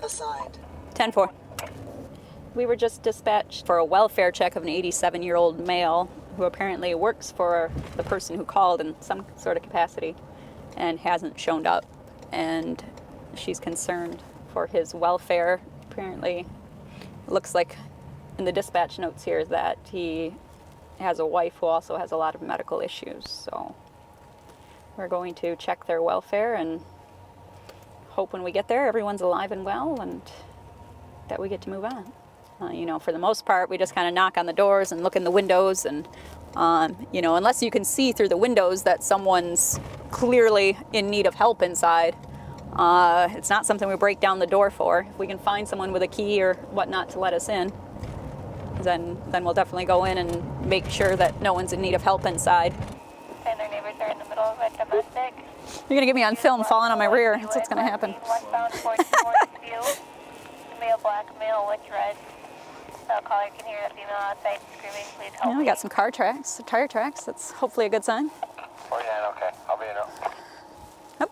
assigned. 10-4. We were just dispatched for a welfare check of an 87-year-old male who apparently works for the person who called in some sort of capacity and hasn't shown up. And she's concerned for his welfare. Apparently, it looks like in the dispatch notes here that he has a wife who also has a lot of medical issues. So we're going to check their welfare and hope when we get there everyone's alive and well and that we get to move on. You know, for the most part, we just kind of knock on the doors and look in the windows and, you know, unless you can see through the windows that someone's clearly in need of help inside, it's not something we break down the door for. If we can find someone with a key or whatnot to let us in, then we'll definitely go in and make sure that no one's in need of help inside. And their neighbors are in the middle of a domestic. You're going to get me on film falling on my rear. That's what's going to happen. Westbound towards View. Male black, male with red. Caller can hear a female outside screaming, please help Yeah, we got some car tracks, tire tracks. That's hopefully a good sign. 49, okay. I'll be in room. Oh.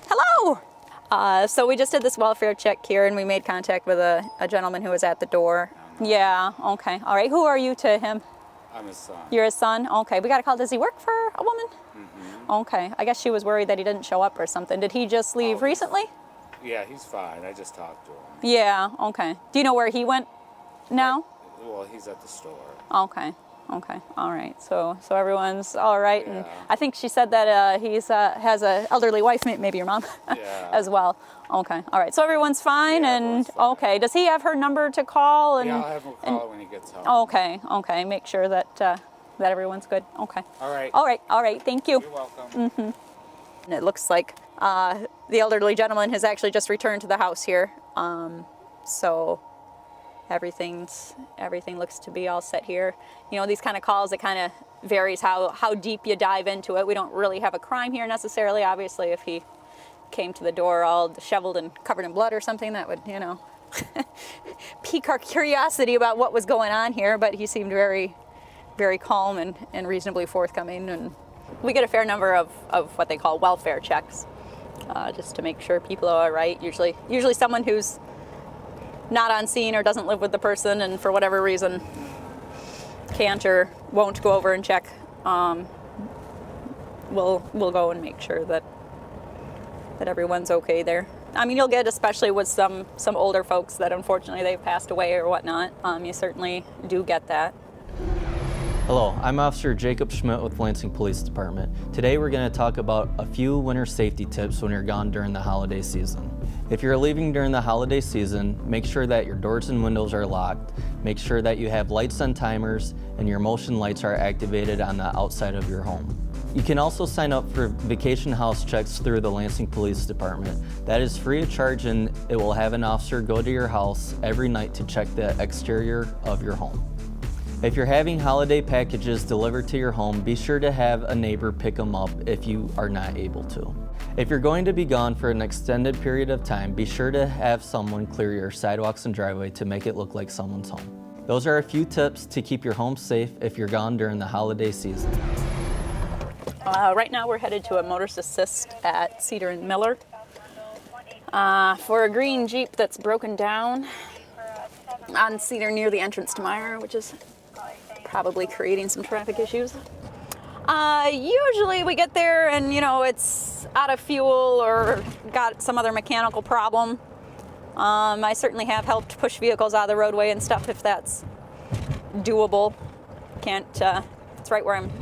Hello! So we just did this welfare check here and we made contact with a gentleman who was at the door. Yeah, okay. All right, who are you to him? I'm his son. You're his son? Okay, we got a call. Does he work for a woman? Mm-hmm. Okay, I guess she was worried that he didn't show up or something. Did he just leave recently? Yeah, he's fine. I just talked to him. Yeah, okay. Do you know where he went now? Well, he's at the store. Okay, all right. So everyone's all right, Yeah. and I think she said that he's has an elderly wife, maybe your mom, Yeah. as well. Okay, all right. So everyone's fine, Yeah, and everyone's fine. okay. Does he have her number to call? And Yeah, I'll have him call when he gets home. Okay. Make sure that that everyone's good. Okay. All right. Thank you. You're welcome. And it looks like the elderly gentleman has actually just returned to the house here. So everything looks to be all set here. You know, these kind of calls, it kind of varies how deep you dive into it. We don't really have a crime here necessarily. Obviously, if he came to the door all disheveled and covered in blood or something, that would, you know, pique our curiosity about what was going on here. But he seemed very, very calm and reasonably forthcoming. And we get a fair number of what they call welfare checks, just to make sure people are all right. Usually someone who's not on scene or doesn't live with the person and for whatever reason can't or won't go over and check, we'll go and make sure that everyone's okay there. I mean, you'll get, especially with some older folks that unfortunately they've passed away or whatnot, you certainly do get that. Hello, I'm Officer Jacob Schmidt with Lansing Police Department. Today we're going to talk about a few winter safety tips when you're gone during the holiday season. If you're leaving during the holiday season, make sure that your doors and windows are locked, make sure that you have lights on timers, and your motion lights are activated on the outside of your home. You can also sign up for vacation house checks through the Lansing Police Department. That is free of charge, and it will have an officer go to your house every night to check the exterior of your home. If you're having holiday packages delivered to your home, be sure to have a neighbor pick them up if you are not able to. If you're going to be gone for an extended period of time, be sure to have someone clear your sidewalks and driveway to make it look like someone's home. Those are a few tips to keep your home safe if you're gone during the holiday season. Right now we're headed to a Motorist Assist at Cedar and Miller for a green Jeep that's broken down on Cedar near the entrance to Meyer, which is probably creating some traffic issues. Usually we get there and, you know, it's out of fuel or got some other mechanical problem. I certainly have helped push vehicles out of the roadway and stuff if that's doable. It's right where I'm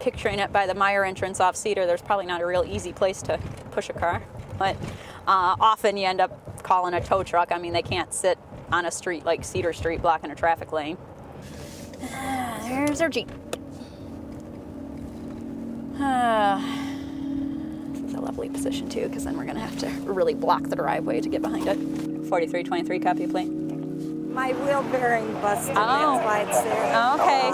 picturing it by the Meyer entrance off Cedar. There's probably not a real easy place to push a car, but often you end up calling a tow truck. I mean, they can't sit on a street like Cedar Street blocking a traffic lane. There's our Jeep. This is a lovely position too, because then we're gonna have to really block the driveway to get behind it. 4323, copy of plate. My wheel bearing busted, Oh. that's why it's there. Okay.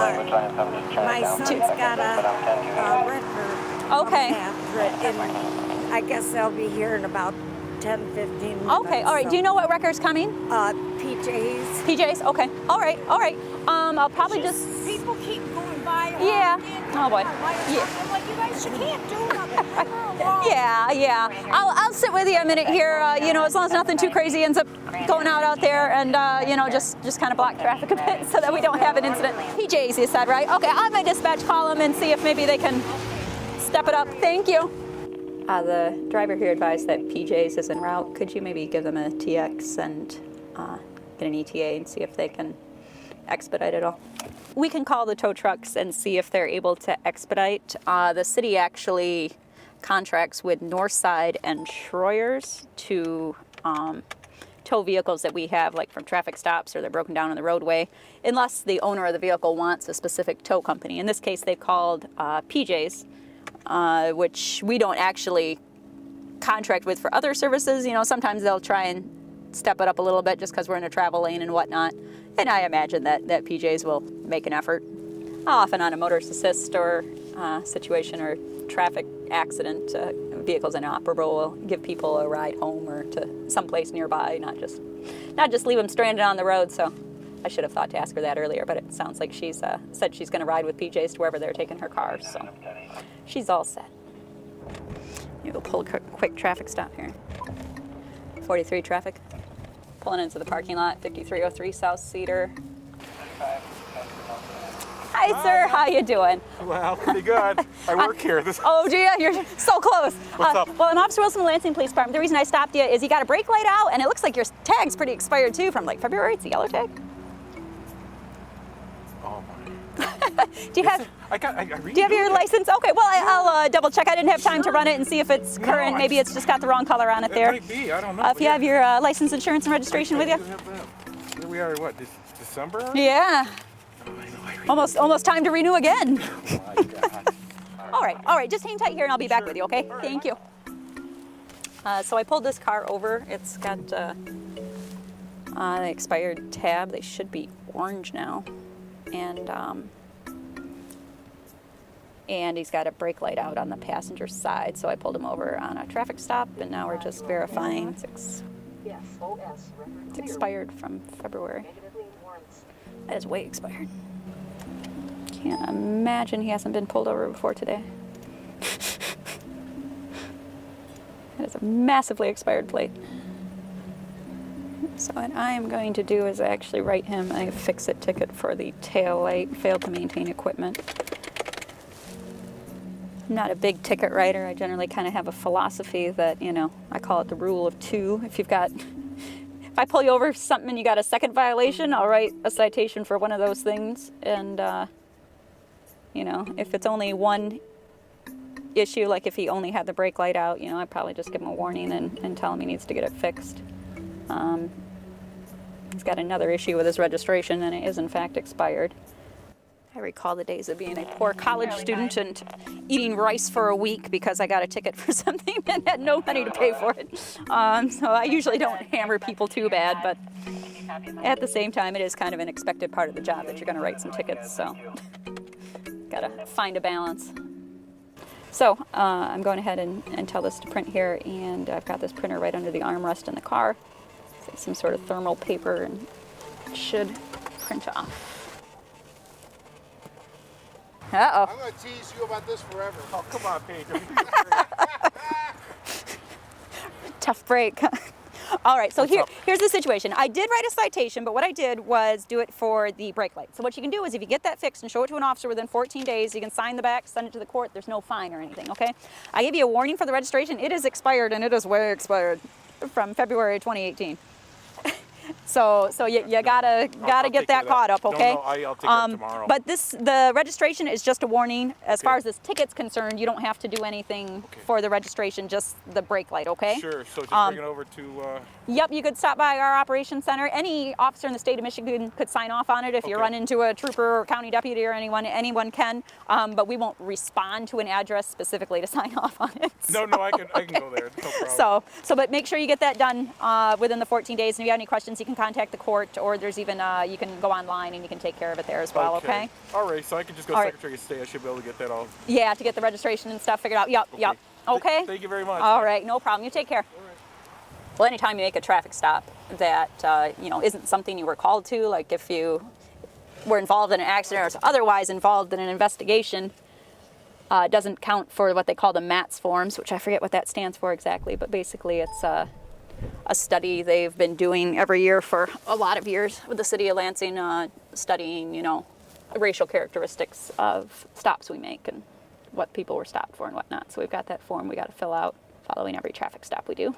My son's got a wrecker Okay. after it, and I guess they'll be here in about 10, 15 minutes. Okay, all right. Do you know what wrecker's coming? PJs. PJs? Okay. All right. I'll probably just... People keep going by Yeah. Oh boy. Yeah. I'm like, you guys, you can't do nothing. Leave her alone. Yeah. I'll sit with you a minute here. You know, as long as nothing too crazy ends up going out there, and you know, just kind of block traffic a bit so that we don't have an incident. PJs, you said, right? Okay, I'll have my dispatch call them and see if maybe they can step it up. Thank you. The driver here advised that PJs is en route. Could you maybe give them a TX and get an ETA and see if they can expedite it all? We can call the tow trucks and see if they're able to expedite. The city actually contracts with Northside and Schroyers to tow vehicles that we have, like from traffic stops or they're broken down on the roadway, unless the owner of the vehicle wants a specific tow company. In this case, they called PJs, which we don't actually contract with for other services. You know, sometimes they'll try and step it up a little bit just because we're in a travel lane and whatnot. And I imagine that PJs will make an effort, often on a motorist assist or situation or traffic accident. Vehicles inoperable will give people a ride home or to someplace nearby, not just leave them stranded on the road. So I should have thought to ask her that earlier, but it sounds like she's said she's going to ride with PJs to wherever they're taking her car. So she's all set. We'll pull a quick traffic stop here. 43 traffic. Pulling into the parking lot, 5303 South Cedar. Hi, sir. How you doing? Well, pretty good. I work here. Oh, do you? You're so close. What's up? Well, I'm Officer Wilson of the Lansing Police Department. The reason I stopped you is you got a brake light out, and it looks like your tag's pretty expired too from like February. It's a yellow tag. Oh my. Do you have? Do you have your license? Okay. Well, I'll double check. I didn't have time to run it and see if it's current. Maybe it's just got the wrong color on it there. It might be. I don't know. If you have your license, insurance, and registration with you. Here we are. What? December? Already? Yeah. Almost time to renew again. Oh my God. All right. Just hang tight here, and I'll be back with you. Okay? Thank you. So I pulled this car over. It's got the expired tab. They should be orange now, and he's got a brake light out on the passenger side. So I pulled him over on a traffic stop, and now we're just verifying. It's expired from February. That is way expired. Can't imagine he hasn't been pulled over before today. That is a massively expired plate. So what I am going to do is actually write him a fix-it ticket for the tail light, failed to maintain equipment. I'm not a big ticket writer. I generally kind of have a philosophy that, you know, I call it the rule of two. If I pull you over for something and you got a second violation, I'll write a citation for one of those things. And, you know, if it's only one issue, like if he only had the brake light out, you know, I'd probably just give him a warning and tell him he needs to get it fixed. He's got another issue with his registration, and it is in fact expired. I recall the days of being a poor college student and eating rice for a week because I got a ticket for something and had no money to pay for it. So I usually don't hammer people too bad, but at the same time, it is kind of an expected part of the job that you're going to write some tickets, so got to find a balance. So I'm going ahead and tell this to print here, and I've got this printer right under the armrest in the car. It's like some sort of thermal paper, and it should print off. Uh-oh. I'm going to tease you about this forever. Oh, come on, Paige. Tough break. All right, so here's the situation. I did write a citation, but what I did was do it for the brake light. So what you can do is if you get that fixed and show it to an officer within 14 days, you can sign the back, send it to the court. There's no fine or anything, okay? I gave you a warning for the registration. It is expired, and it is way expired from February 2018. So you gotta get that caught up, okay? No, I'll take it up tomorrow. But the registration is just a warning. As far as this ticket's concerned, you don't have to do anything for the registration, just the brake light, okay? Sure. So just bring it over to. Yep, you could stop by our operations center. Any officer in the state of Michigan could sign off on it. If you run into a trooper or county deputy or anyone can. But we won't respond to an address specifically to sign off on it. So. No, I can go there. No problem. But make sure you get that done within the 14 days. And if you have any questions, you can contact the court, or there's even you can go online and you can take care of it there as well. Okay. All right. So I can just go to Secretary of State. I should be able to get that all. Yeah, to get the registration and stuff figured out. Yep. Okay. Thank you very much. All right, no problem. You take care. Well, anytime you make a traffic stop that isn't something you were called to, like if you were involved in an accident or is otherwise involved in an investigation doesn't count for what they call the MATS forms, which I forget what that stands for exactly, but basically it's a study they've been doing every year for a lot of years with the city of Lansing, studying, you know, racial characteristics of stops we make and what people were stopped for and whatnot. So we've got that form we got to fill out following every traffic stop we do.